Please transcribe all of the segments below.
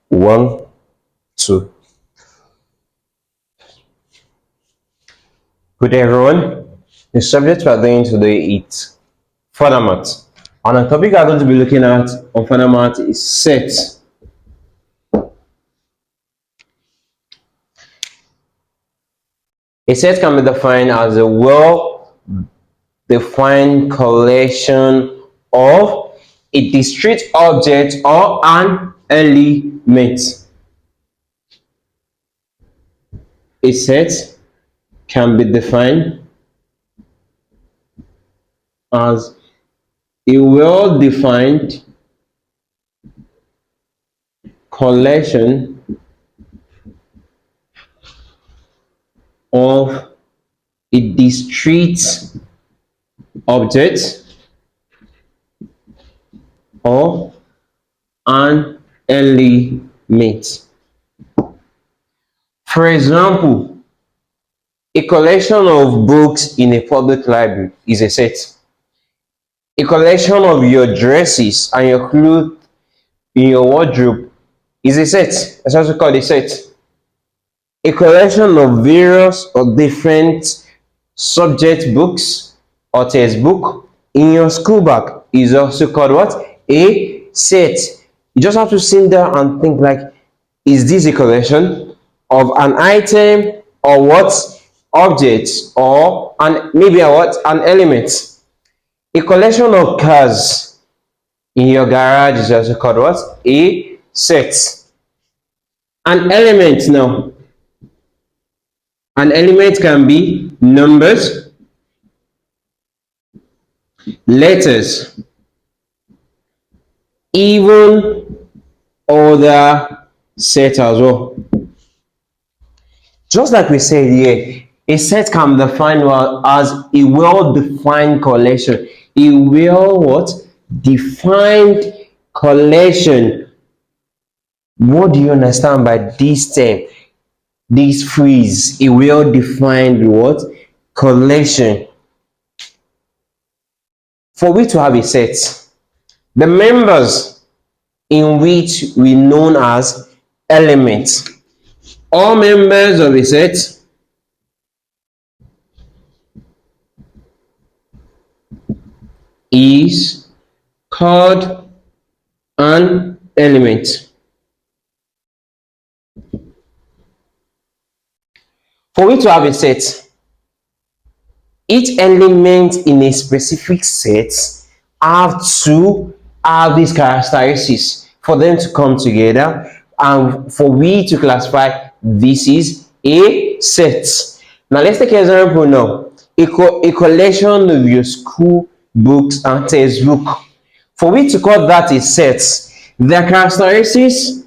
1, 2. Good day, everyone. The subject we are doing today is further math. And the topic we are going to be looking at on further math is sets. A set can be defined as a well-defined collection of a discrete object or an element. A set can be defined as a well-defined collection of a discrete object or an element. For example, a collection of books in a public library is a set. A collection of your dresses and your clothes in your wardrobe is a set. That's also called a set. A collection of various or different subject books or textbook in your school bag is also called what? A set. You just have to sit down and think like, is this a collection of an item or what? Objects or maybe a what? An element. A collection of cars in your garage is also called what? A set. An element now. An element can be numbers, letters, even other sets as well. Just like we said here, a set can be defined as a well-defined collection. A well-defined collection. What do you understand by this term? This phrase, a well-defined what? Collection. For we to have a set, the members in which we known as elements, all members of a set is called an element. For we to have a set, each element in a specific set have to have these characteristics for them to come together and for we to classify this is a set. Now let's take an example now. A collection of your school books and textbook. For we to call that a set, the characteristics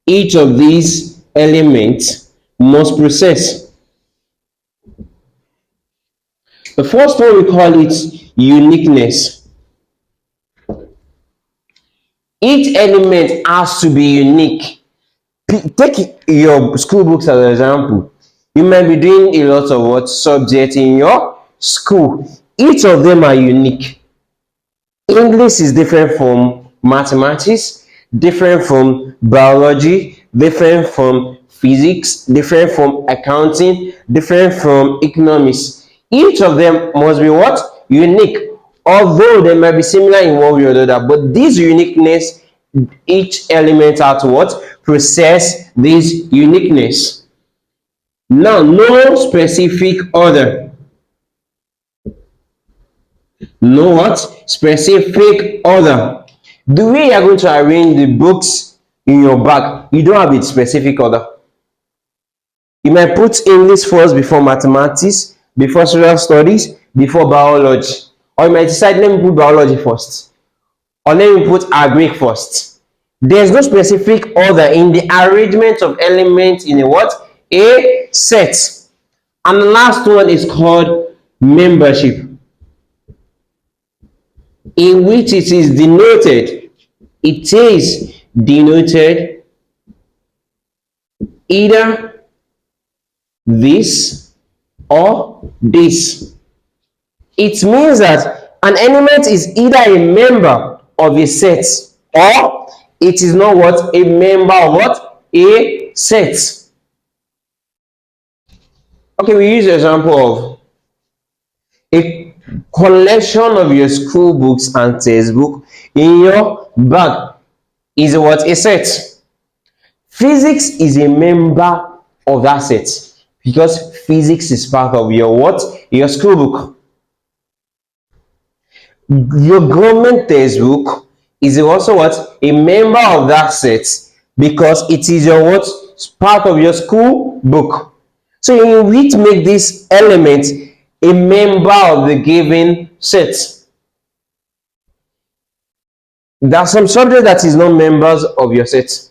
each of these elements must possess. The first one we call it uniqueness. Each element has to be unique. Take your school books as an example. You might be doing a lot of what subject in your school. Each of them are unique. English is different from mathematics, different from biology, different from physics, different from accounting, different from economics. Each of them must be what? Unique. Although they might be similar in one way or the other, but this uniqueness, each element has to what? Possess this uniqueness. Now, no specific order. No what? Specific order. The way you are going to arrange the books in your bag, you don't have a specific order. You might put English first before mathematics, before social studies, before biology. Or you might decide, let me put biology first. Or let me put Greek first. There's no specific order in the arrangement of elements in a what? A set. And the last one is called membership, in which it is denoted. It is denoted either this or this. It means that an element is either a member of a set or it is not what? A member of what? A set. Okay, we use the example of a collection of your school books and textbook in your bag is what? A set. Physics is a member of that set because physics is part of your what? Your school book. Your government textbook is also what? A member of that set because it is your what? Part of your school book. So you need to make this element a member of the given set. There are some subjects that is not members of your set.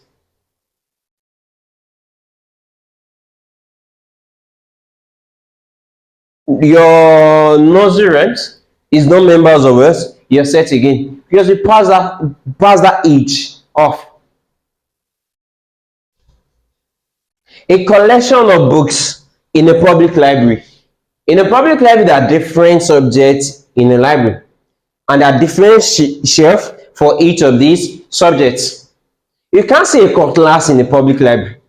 Your nursery rhymes is not members of us, your set again. Because you pass that age off. A collection of books in a public library. In a public library, there are different subjects in a library, and there are different shelves for each of these subjects. You can't see a cutlass in a public library.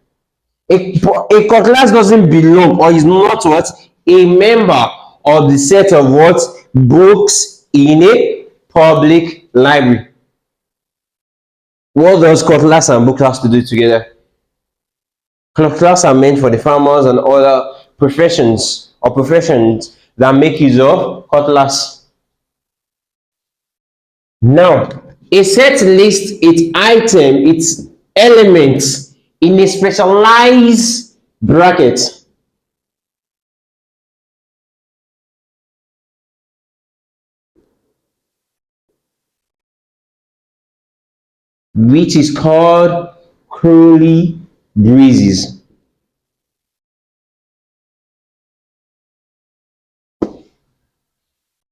A cutlass doesn't belong or is not what? A member of the set of what? Books in a public library. What does cutlass and book have to do together? Cutlass are meant for the farmers and other professions that make use of cutlass. Now, a set lists its elements in a specialized bracket. Which is called curly braces.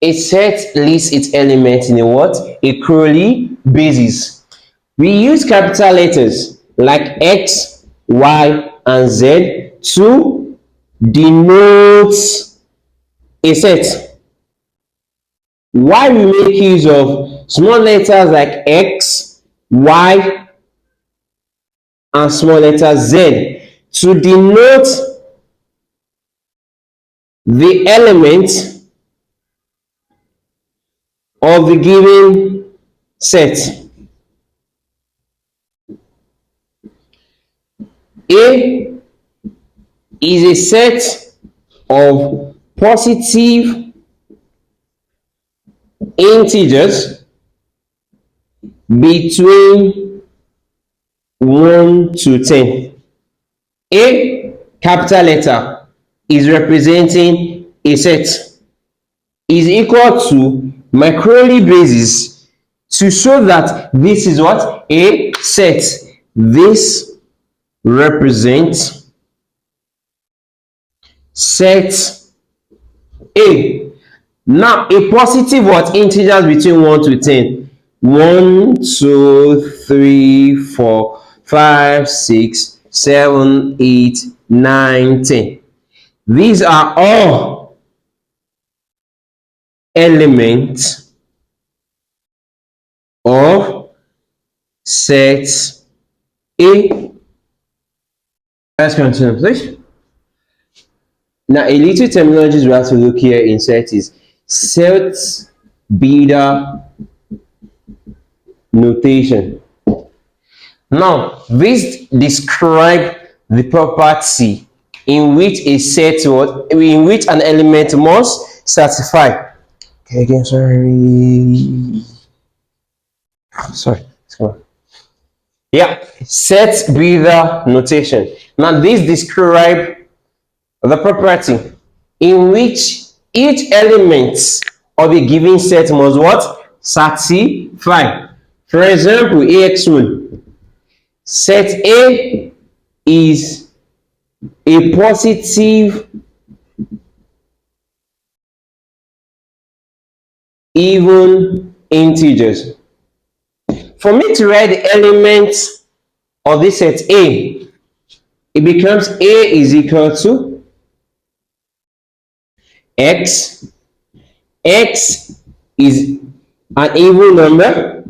A set lists its elements in a what? A curly braces. We use capital letters like X, Y, and Z to denote a set. Why we make use of small letters like X, Y, and small letter Z to denote the element of the given set. A is a set of positive integers between 1 to 10. A capital letter is representing a set is equal to my curly braces to show that this is what? A set. This represents set A. Now, a positive what? Integers between 1 to 10. 1, 2, 3, 4, 5, 6, 7, 8, 9, 10. These are all elements of set A. Let's continue, please. Now, a little terminologies we have to look here in set is set builder notation. Now, this describe the property in which a set in which an element must satisfy. Okay, again, sorry. Yeah, set builder notation. Now, this describe the property in which each element of a given set must what? Satisfy. For example, AX1. Set A is a positive even integers. For me to write the elements of this set A, it becomes A is equal to X. X is an even number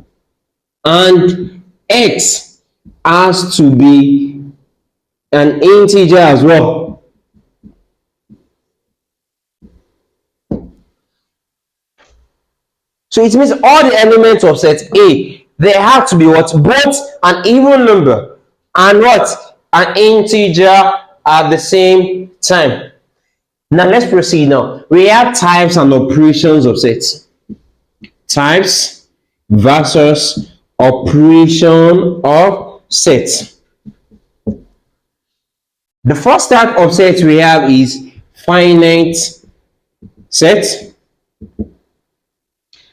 and X has to be an integer as well. So it means all the elements of set A, they have to be what? Both an even number and what? An integer at the same time. Now let's proceed now. We have types and operations of sets. Types versus operation of sets. The first type of set we have is finite set.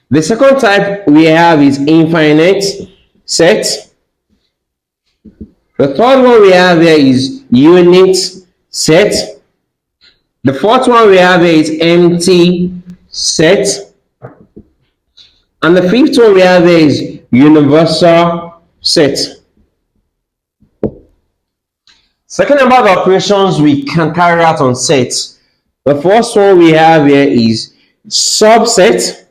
The second type we have is infinite set. The third one we have here is unit set. The fourth one we have here is empty set. And the fifth one we have here is universal set. Second number of operations we can carry out on sets. The first one we have here is subset,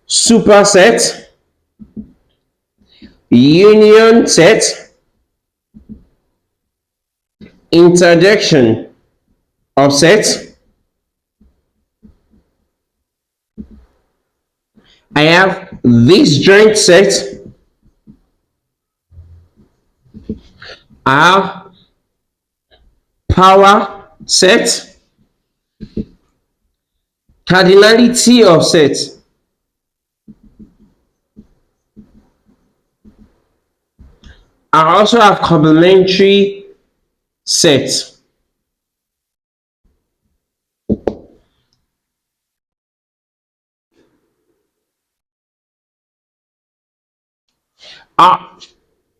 superset, union set, interjection of sets. I have this joint set. I have power set, cardinality of set. I also have complementary set.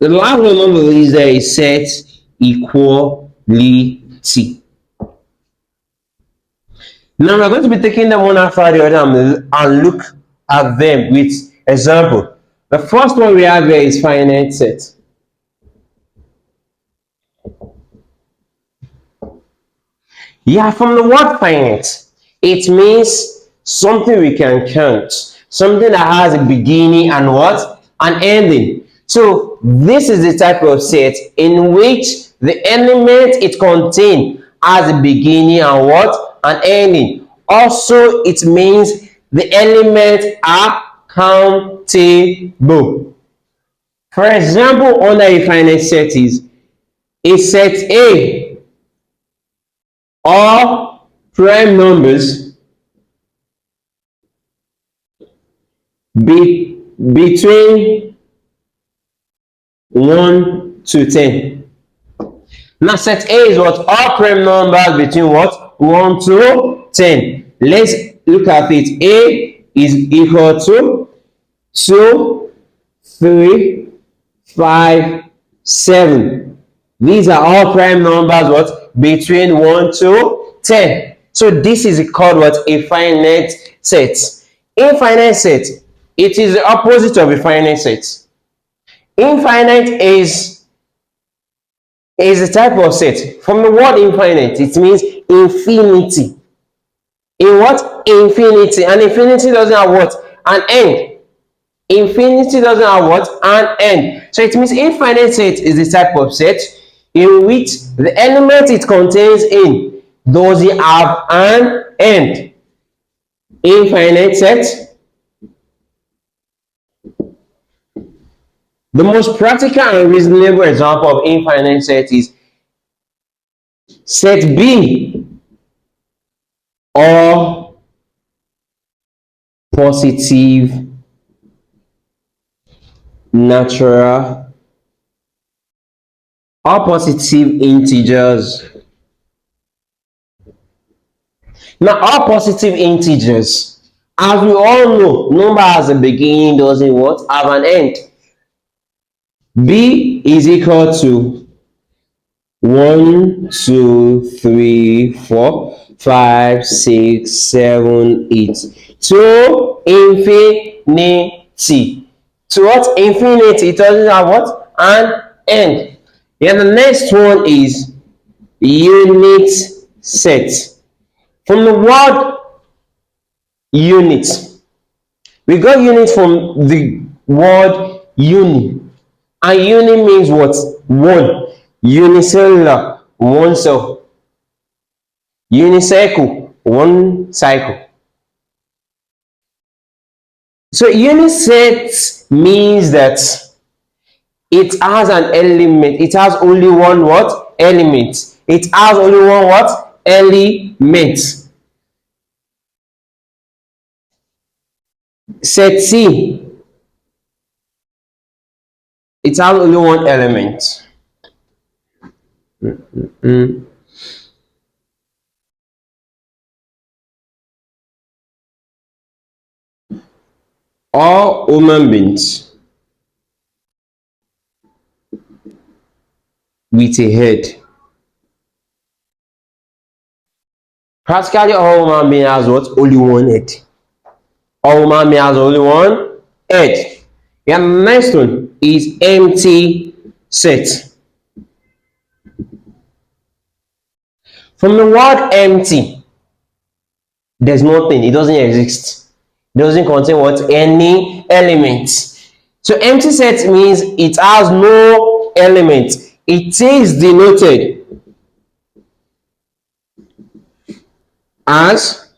The last one on the list there is set equality. Now we're going to be taking them one after the other and look at them with example. The first one we have here is finite set. Yeah, from the word finite, it means something we can count, something that has a beginning and what? An ending. So this is the type of set in which the element it contains has a beginning and what? An ending. Also, it means the elements are countable. For example, under a finite set is a set A, all prime numbers between 1 to 10. Now set A is what? All prime numbers between what? 1 to 10. Let's look at it. A is equal to 2, 3, 5, 7. These are all prime numbers what? Between 1 to 10. So this is called what? A finite set. Infinite set, it is the opposite of a finite set. Infinite is a type of set. From the word infinite, it means infinity. In what? Infinity. And infinity doesn't have what? An end. Infinity doesn't have what? An end. So it means infinite set is the type of set in which the element it contains in doesn't have an end. Infinite set. The most practical and reasonable example of infinite set is set B, or positive natural or positive integers. Now, all positive integers, as we all know, number has a beginning, doesn't what? Have an end. B is equal to 1, 2, 3, 4, 5, 6, 7, 8 to infinity. To what? Infinity. It doesn't have what? An end. And the next one is unit set. From the word unit, we got unit from the word uni. And uni means what? One. Unicellular, one cell. Unicycle, one cycle. So uniset means that it has an element. It has only one what? Element. It has only one what? Element. Set C, it has only one element. All human beings with a head. Practically all human beings has what? Only one head. All human beings has only one head. The next one is empty set. From the word empty, there's nothing. It doesn't exist. It doesn't contain what? Any element. So empty set means it has no element. It is denoted as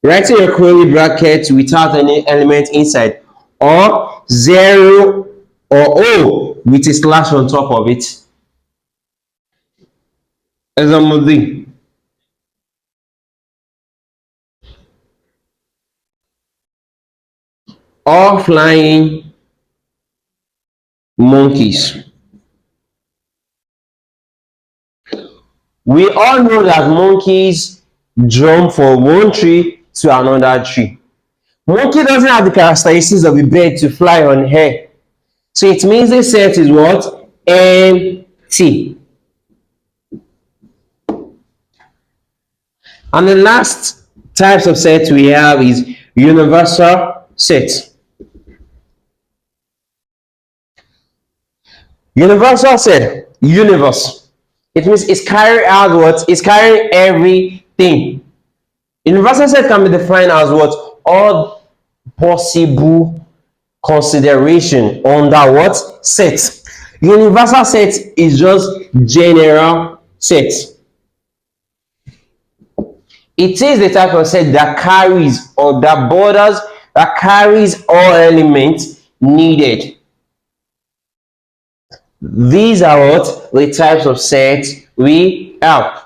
writing a curly bracket without any element inside, or 0 or O with a slash on top of it. Example D. All flying monkeys. We all know that monkeys jump from one tree to another tree. Monkey doesn't have the characteristics of a bird to fly on air. So it means the set is what? Empty. And the last types of set we have is universal set. Universal set, universe. It means it's carrying out what? It's carrying everything. Universal set can be defined as what? All possible consideration under what? Set. Universal set is just general set. It is the type of set that carries or that borders, that carries all elements needed. These are what? The types of sets we have.